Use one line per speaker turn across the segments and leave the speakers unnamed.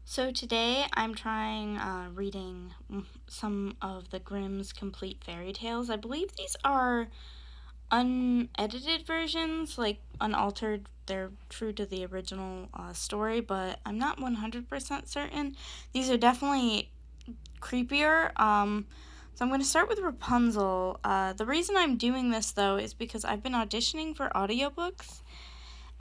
So today I'm trying reading some of the Grimm's complete fairy tales. I believe these are unedited versions, like unaltered. They're true to the original story, but I'm not 100% certain. These are definitely creepier. So I'm going to start with Rapunzel. The reason I'm doing this, though, is because I've been auditioning for audiobooks.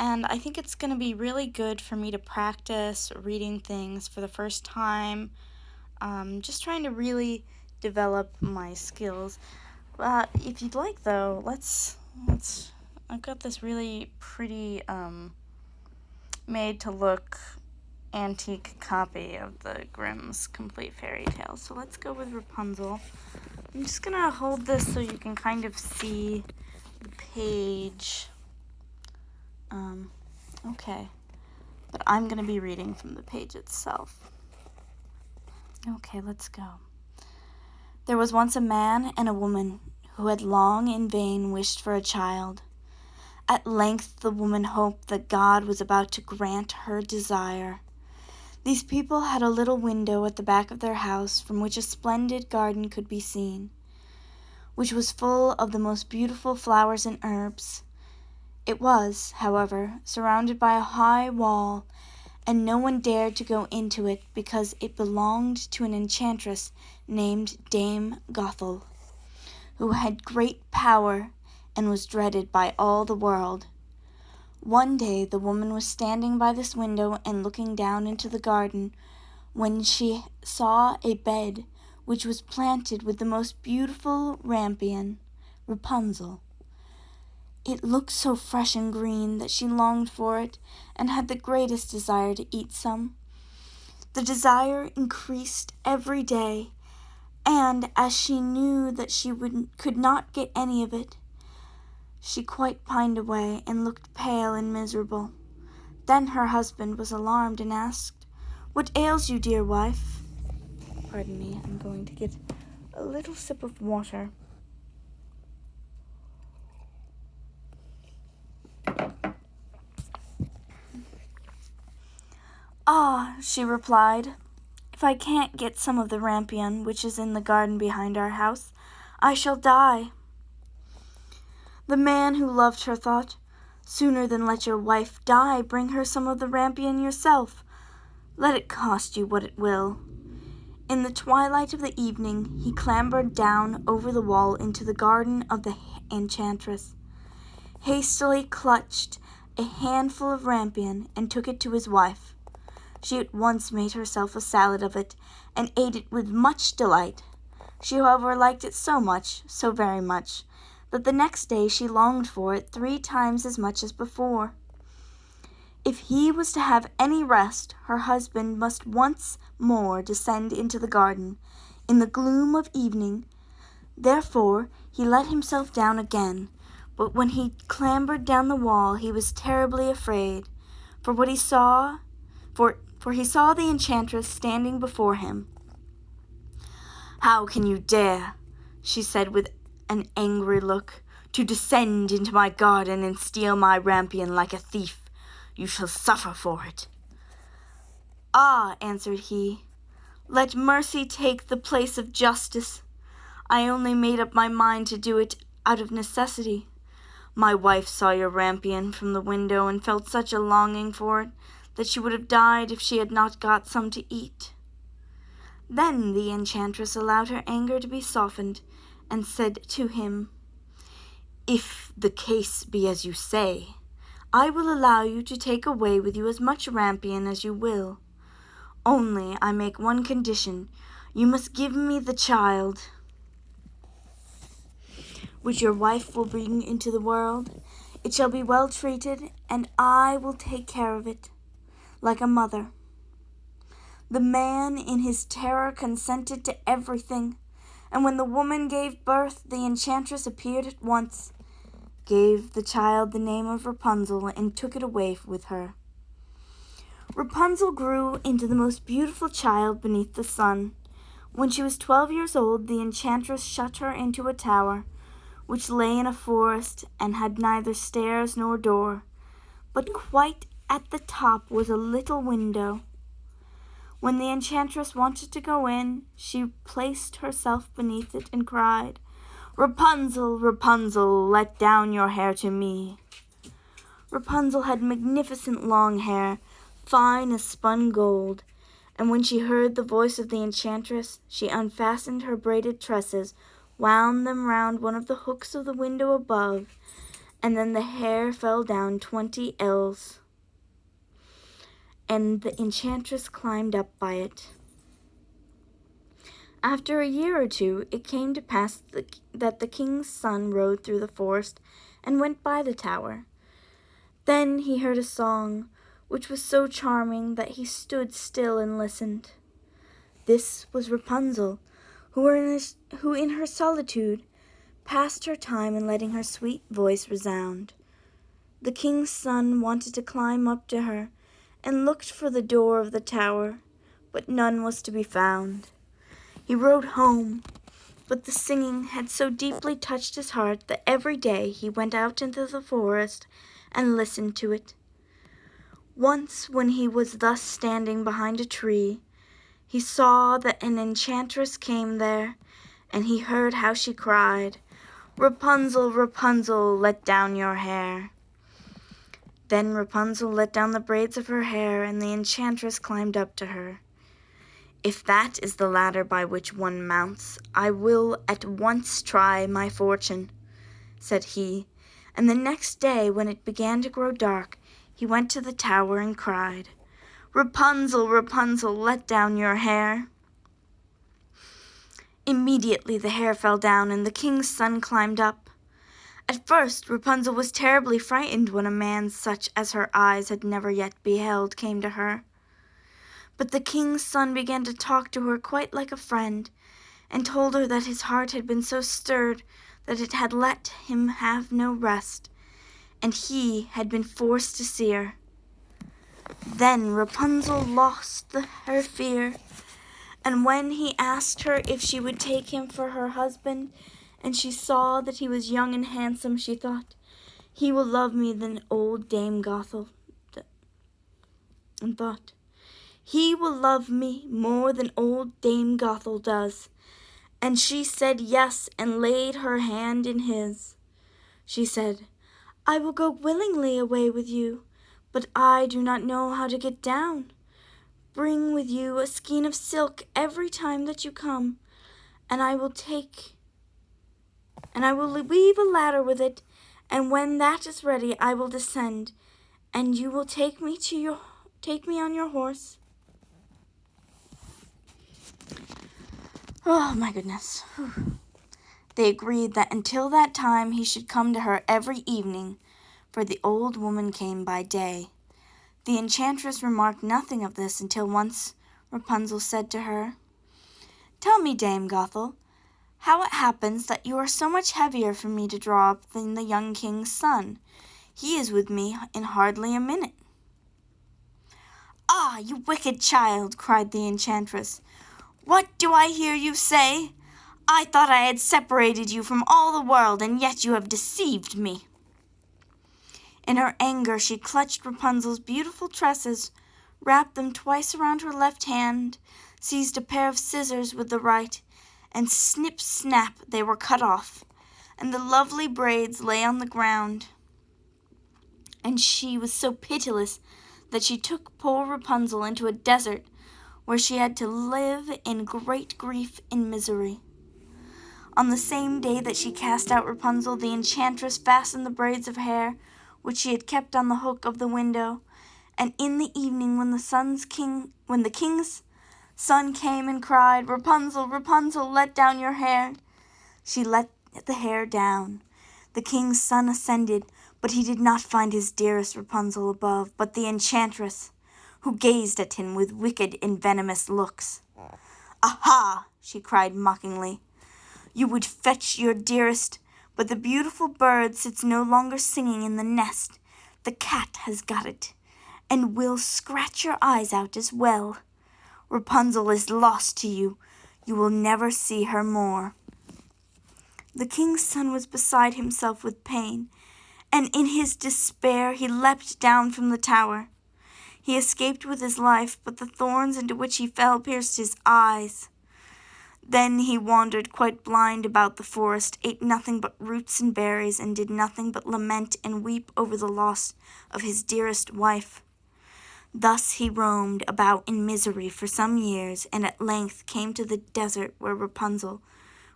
And I think it's going to be really good for me to practice reading things for the first time. Just trying to really develop my skills. If you'd like, though, let's. I've got this really pretty made to look antique copy of the Grimm's Complete Fairy Tale. So let's go with Rapunzel. I'm just gonna hold this so you can kind of see the page. Okay. But I'm going to be reading from the page itself. Okay, let's go. There was once a man and a woman who had long in vain wished for a child. At length the woman hoped that God was about to grant her desire. These people had a little window at the back of their house from which a splendid garden could be seen, which was full of the most beautiful flowers and herbs. It was, however, surrounded by a high wall, and no one dared to go into it because it belonged to an enchantress named Dame Gothel, who had great power and was dreaded by all the world. One day the woman was standing by this window and looking down into the garden when she saw a bed which was planted with the most beautiful rampion, Rapunzel. It looked so fresh and green that she longed for it and had the greatest desire to eat some. The desire increased every day, and as she knew that she could not get any of it, she quite pined away and looked pale and miserable. Then her husband was alarmed and asked, "What ails you, dear wife?" Pardon me, I'm going to get a little sip of water. "Ah," she replied, "if I can't get some of the rampion which is in the garden behind our house, I shall die." The man who loved her thought, "Sooner than let your wife die, bring her some of the rampion yourself. Let it cost you what it will." In the twilight of the evening he clambered down over the wall into the garden of the enchantress, hastily clutched a handful of rampion, and took it to his wife. She at once made herself a salad of it, and ate it with much delight. She, however, liked it so much, so very much, that the next day she longed for it 3 times as much as before. If he was to have any rest, her husband must once more descend into the garden, in the gloom of evening. Therefore he let himself down again, but when he clambered down the wall he was terribly afraid, for he saw the enchantress standing before him. "How can you dare," she said with an angry look, "to descend into my garden and steal my rampion like a thief? You shall suffer for it." "Ah," answered he, "let mercy take the place of justice. I only made up my mind to do it out of necessity. My wife saw your rampion from the window and felt such a longing for it that she would have died if she had not got some to eat." Then the enchantress allowed her anger to be softened, and said to him, "If the case be as you say, I will allow you to take away with you as much rampion as you will. Only I make one condition. You must give me the child which your wife will bring into the world. It shall be well treated, and I will take care of it, like a mother." The man in his terror consented to everything, and when the woman gave birth, the enchantress appeared at once, gave the child the name of Rapunzel, and took it away with her. Rapunzel grew into the most beautiful child beneath the sun. When she was 12 years old, the enchantress shut her into a tower, which lay in a forest and had neither stairs nor door, but quite at the top was a little window. When the enchantress wanted to go in, she placed herself beneath it and cried, "Rapunzel, Rapunzel, let down your hair to me." Rapunzel had magnificent long hair, fine as spun gold, and when she heard the voice of the enchantress, she unfastened her braided tresses, wound them round one of the hooks of the window above, and then the hair fell down 20 ells, and the enchantress climbed up by it. After a year or two, it came to pass that the king's son rode through the forest and went by the tower. Then he heard a song, which was so charming that he stood still and listened. This was Rapunzel, who in her solitude passed her time in letting her sweet voice resound. The king's son wanted to climb up to her, and looked for the door of the tower, but none was to be found. He rode home, but the singing had so deeply touched his heart that every day he went out into the forest and listened to it. Once, when he was thus standing behind a tree, he saw that an enchantress came there, and he heard how she cried, "Rapunzel, Rapunzel, let down your hair." Then Rapunzel let down the braids of her hair, and the enchantress climbed up to her. "If that is the ladder by which one mounts, I will at once try my fortune," said he, and the next day, when it began to grow dark, he went to the tower and cried, "Rapunzel, Rapunzel, let down your hair." Immediately the hair fell down, and the king's son climbed up. At first Rapunzel was terribly frightened when a man such as her eyes had never yet beheld came to her. But the king's son began to talk to her quite like a friend, and told her that his heart had been so stirred that it had let him have no rest, and he had been forced to see her. Then Rapunzel lost her fear, and when he asked her if she would take him for her husband, and she saw that he was young and handsome, she thought, "He will love me than old Dame Gothel," and thought, "He will love me more than old Dame Gothel does." And she said yes, and laid her hand in his. She said, "I will go willingly away with you, but I do not know how to get down. Bring with you a skein of silk every time that you come, and I will weave a ladder with it, and when that is ready I will descend, and you will take me on your horse." Oh my goodness. They agreed that until that time he should come to her every evening, for the old woman came by day. The enchantress remarked nothing of this until once Rapunzel said to her, "Tell me, Dame Gothel, how it happens that you are so much heavier for me to draw up than the young king's son. He is with me in hardly a minute." "Ah, you wicked child!" cried the enchantress. "What do I hear you say? I thought I had separated you from all the world, and yet you have deceived me." In her anger she clutched Rapunzel's beautiful tresses, wrapped them twice around her left hand, seized a pair of scissors with the right, and snip, snap, they were cut off, and the lovely braids lay on the ground. And she was so pitiless that she took poor Rapunzel into a desert, where she had to live in great grief and misery. On the same day that she cast out Rapunzel, the enchantress fastened the braids of hair which she had kept on the hook of the window, and in the evening when the king's son came and cried, "Rapunzel, Rapunzel, let down your hair," she let the hair down. The king's son ascended, but he did not find his dearest Rapunzel above, but the enchantress, who gazed at him with wicked and venomous looks. "Aha!" she cried mockingly. "You would fetch your dearest, but the beautiful bird sits no longer singing in the nest. The cat has got it, and will scratch your eyes out as well. Rapunzel is lost to you. You will never see her more." The king's son was beside himself with pain, and in his despair he leapt down from the tower. He escaped with his life, but the thorns into which he fell pierced his eyes. Then he wandered quite blind about the forest, ate nothing but roots and berries, and did nothing but lament and weep over the loss of his dearest wife. Thus he roamed about in misery for some years, and at length came to the desert where Rapunzel,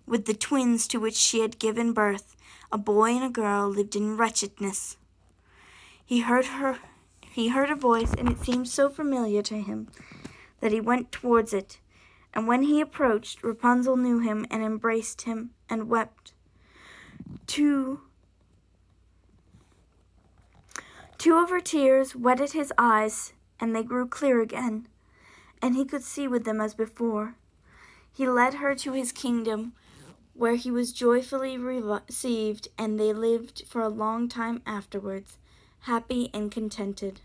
with the twins to which she had given birth, a boy and a girl, lived in wretchedness. He heard a voice, and it seemed so familiar to him that he went towards it. And when he approached, Rapunzel knew him and embraced him and wept. Two of her tears wetted his eyes, and they grew clear again, and he could see with them as before. He led her to his kingdom, where he was joyfully received, and they lived for a long time afterwards, happy and contented.